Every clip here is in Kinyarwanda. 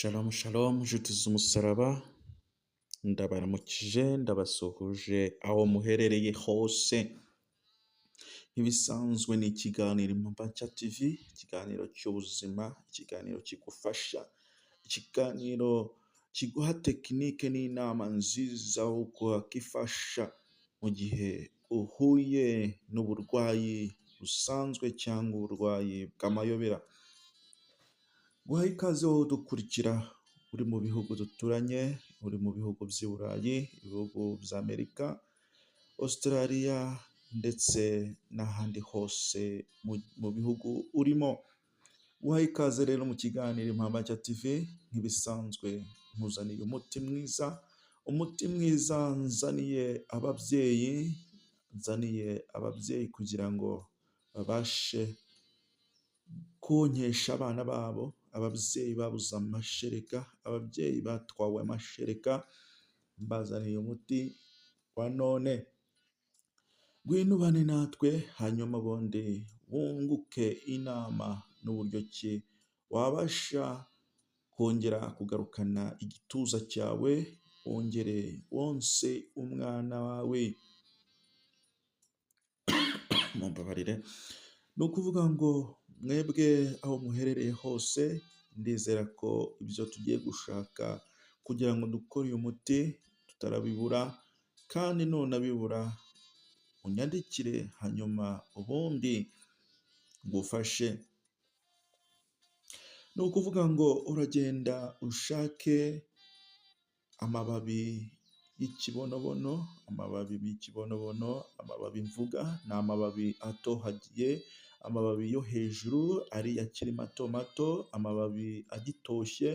Shalom shalom nshuti z'umusaraba, ndabaramukije ndabasuhuje aho muherereye hose. Nk'ibisanzwe ni ikiganiro Impapaca TV, ikiganiro cy'ubuzima, ikiganiro kigufasha, ikiganiro kiguha tekinike n'inama nziza uko wakifasha mu gihe uhuye n'uburwayi busanzwe cyangwa uburwayi bw'amayobera. Guha ikaze wowe udukurikira uri mu bihugu duturanye, uri mu bihugu by'i Burayi, ibihugu by'Amerika, Australia ndetse n'ahandi hose mu bihugu urimo. Guha ikaze rero mu kiganiro Impapaca TV, nk'ibisanzwe nkuzaniye umuti mwiza nzaniye ababyeyi kugira ngo babashe konkesha abana babo, ababyeyi babuze amashereka, ababyeyi batwawe amashereka, mbazaniye umuti wa none. Ngwino ubane natwe hanyuma ubundi wunguke inama n'uburyo ki wabasha kongera kugarukana igituza cyawe, wongere wonse umwana wawe. Mumbabarire. Ni ukuvuga ngo mwebwe aho muherereye hose, ndizera ko ibyo tugiye gushaka kugira ngo dukore uyu muti tutarabibura, kandi nunabibura unyandikire hanyuma ubundi ngufashe. Ni ukuvuga ngo uragenda ushake amababi y'ikibonobono, amababi mvuga ni amababi atohagiye, amababi yo hejuru ariya akiri mato mato, amababi agitoshye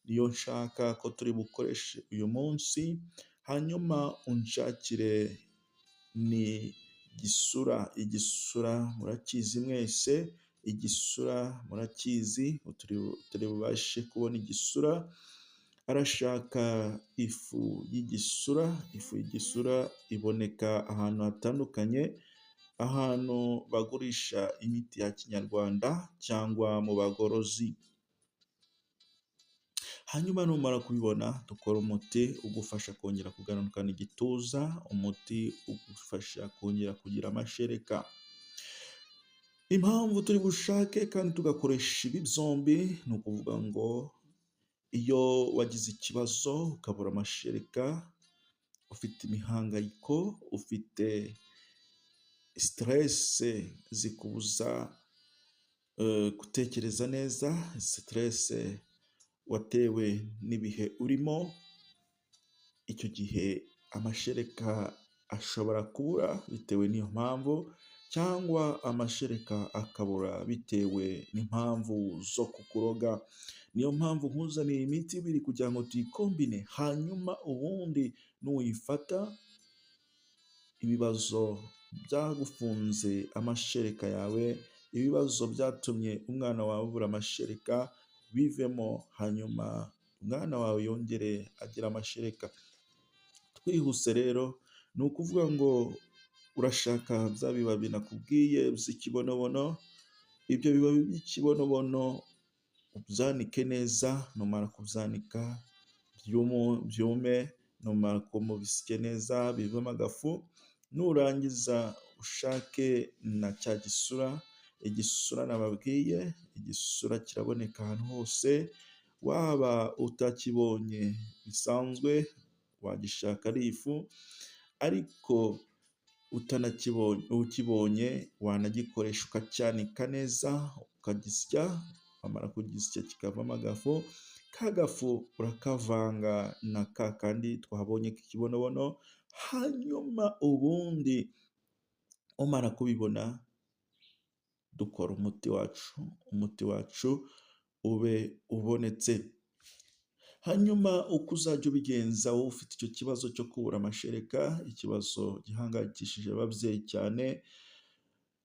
niyo nshaka ko turi bukoreshe uyu munsi. Hanyuma unshakire ni igisura murakizi mwese, igisura murakizi, turi bubashe kubona igisura. Arashaka ifu y'igisura iboneka ahantu hatandukanye, ahantu bagurisha imiti ya kinyarwanda cyangwa mu bagorozi. Hanyuma numara kubibona, dukora umuti ugufasha kongera kugarukana igituza, umuti ugufasha kongera kugira amashereka. Impamvu turi bushake kandi tugakoresha ibi byombi, ni ukuvuga ngo iyo wagize ikibazo ukabura amashereka, ufite imihangayiko, ufite stress zikubuza gutekereza neza, stress watewe n'ibihe urimo, icyo gihe amashereka ashobora kubura bitewe n'iyo mpamvu, cyangwa amashereka akabura bitewe n'impamvu zo kukuroga. Niyo mpamvu nkuzaniye imiti ibiri kugira ngo tuyikombine, hanyuma ubundi nuyifata ibibazo byagufunze amashereka yawe, ibibazo byatumye umwana wawe abura amashereka bivemo, hanyuma umwana wawe yongere agira amashereka. Twihuse rero, ni ukuvuga ngo urashaka bya bibabi nakubwiye by'ikibonobono. Ibyo bibabi by'ikibonobono ubyanike neza, numara kubyanika byume, numara kubisya neza bivemo agafu. Nurangiza ushake na cya igisura nababwiye. Igisura kiraboneka ahantu hose, waba utakibonye bisanzwe wagishaka ari ifu, ariko ukibonye wanagikoresha ukacyanika neza, ukagisya. Wamara kugisya kikavamo agafu, kagafu urakavanga na ka kandi twabonye k'ikibonobono, hanyuma ubundi umara kubibona dukora umuti wacu ube ubonetse. Hanyuma uko uzajya ubigenza wowe ufite icyo kibazo cyo kubura amashereka, ikibazo gihangayikishije ababyeyi cyane,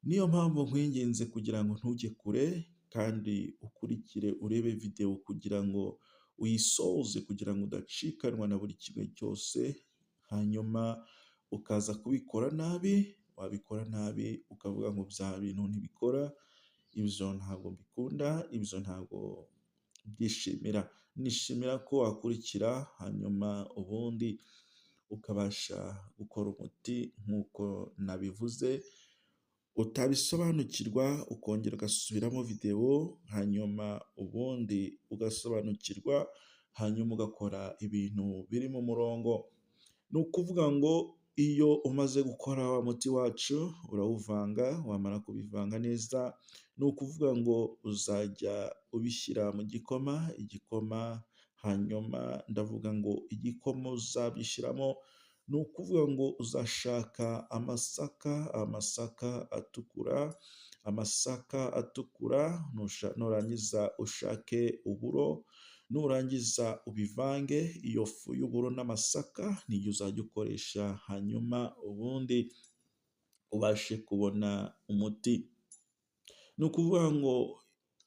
niyo mpamvu nkwinginze kugira ngo ntujye kure kandi ukurikire urebe video kugira ngo uyisoze, kugira ngo udacikanwa na buri kimwe cyose, hanyuma ukaza kubikora nabi. Wabikora nabi ukavuga ngo bya bintu ntibikora, ibyo ntabwo mbikunda, ibyo ntabwo byishimira. Nishimira ko wakurikira hanyuma ubundi ukabasha gukora umuti nk'uko nabivuze, utabisobanukirwa ukongera ugasubiramo videwo, hanyuma ubundi ugasobanukirwa, hanyuma ugakora ibintu biri mu murongo. Ni ukuvuga ngo iyo umaze gukora wa muti wacu urawuvanga, wamara kubivanga neza, ni ukuvuga ngo uzajya ubishyira mu igikoma, hanyuma ndavuga ngo igikoma uzabishyiramo, ni ukuvuga ngo uzashaka amasaka atukura, nurangiza ushake uburo, nurangiza ubivange, iyo fu y'uburo n'amasaka niyo uzajya ukoresha, hanyuma ubundi ubashe kubona umuti. Ni ukuvuga ngo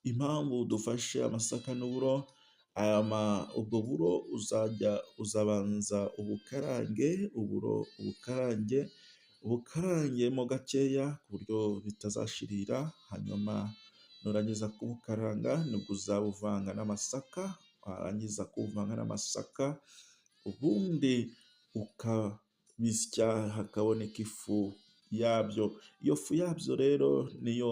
impamvu dufashe amasaka n'uburo, ubwo buro uzabanza ubukarangemo gakeya ku buryo bitazashirira, hanyuma nurangiza kubukaranga nibwo uzabuvanga n'amasaka, warangiza kuvanga n'amasaka ubundi ukabisya hakaboneka ifu yabyo. Iyo fu yabyo rero niyo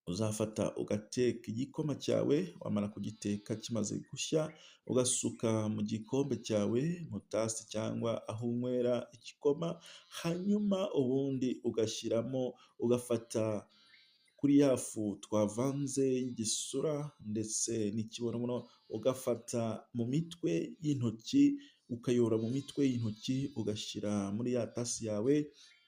uzafata ugateka igikoma cyawe, wamara kugiteka kimaze gushya ugasuka mu gikombe cyawe, mu tasi cyangwa aho unywera igikoma, hanyuma ubundi ugafata kuri ya fu twavanze y'igisura ndetse n'ikibonobono, ugafata mu mitwe y'intoki, ukayora mu mitwe y'intoki ugashyira muri ya tasi yawe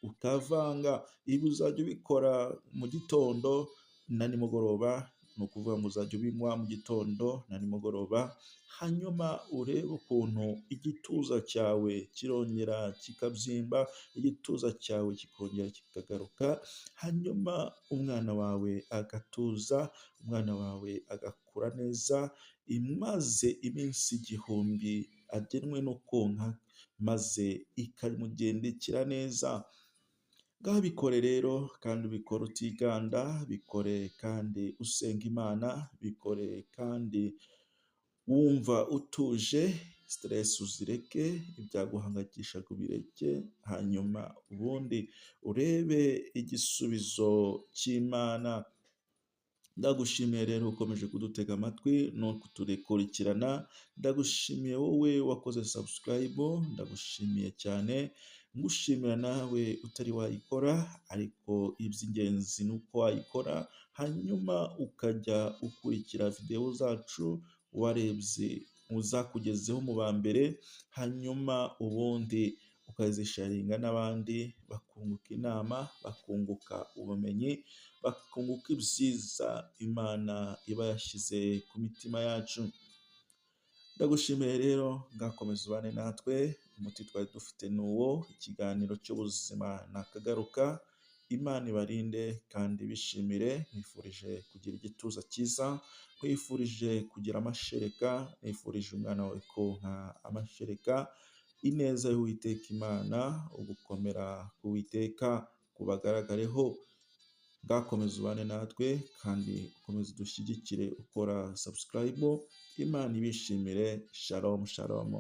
ukavanga. Ibi uzajya ubikora mu gitondo na nimugoroba, ni ukuvuga ngo uzajya ubinywa mu gitondo na nimugoroba, hanyuma urebe ukuntu igituza cyawe kirongera kikabyimba, igituza cyawe kikongera kikagaruka, hanyuma umwana wawe agatuza, umwana wawe agakura neza, maze iminsi 1000 agenwe no konka, maze ikamugendekera neza. Ngaho bikore rero, kandi ubikore utiganda, bikore kandi usenga Imana, bikore kandi wumva utuje, stress uzireke, ibyaguhangayikishaga ubireke, hanyuma ubundi urebe igisubizo cy'Imana. Ndagushimiye rero ukomeje kudutega amatwi no kuturekurikirana, ndagushimiye wowe wakoze subscribe, ndagushimiye cyane, ngushimira nawe utari wayikora, ariko iby'ingenzi ni uko wayikora, hanyuma ukajya ukurikira videwo zacu warebye uzakugezeho mu ba mbere, hanyuma ubundi ukazisharinga n'abandi, bakunguka inama, bakunguka ubumenyi, bakunguka ibyiza Imana iba yashyize ku mitima yacu. Ndagushimiye rero, ngakomeza ubane natwe, umuti twari dufite ni uwo, ikiganiro cy'ubuzima nakagaruka. Imana ibarinde kandi bishimire, nkwifurije kugira igituza cyiza, nkwifurije kugira amashereka, nkwifurije umwana wawe konka amashereka, ineza y'Uwiteka Imana, ugukomera k'Uwiteka kubagaragareho. Ngakomeza ubane natwe kandi ukomeze udushyigikire ukora subscribe. Imana ibishimire. Shalom shalom.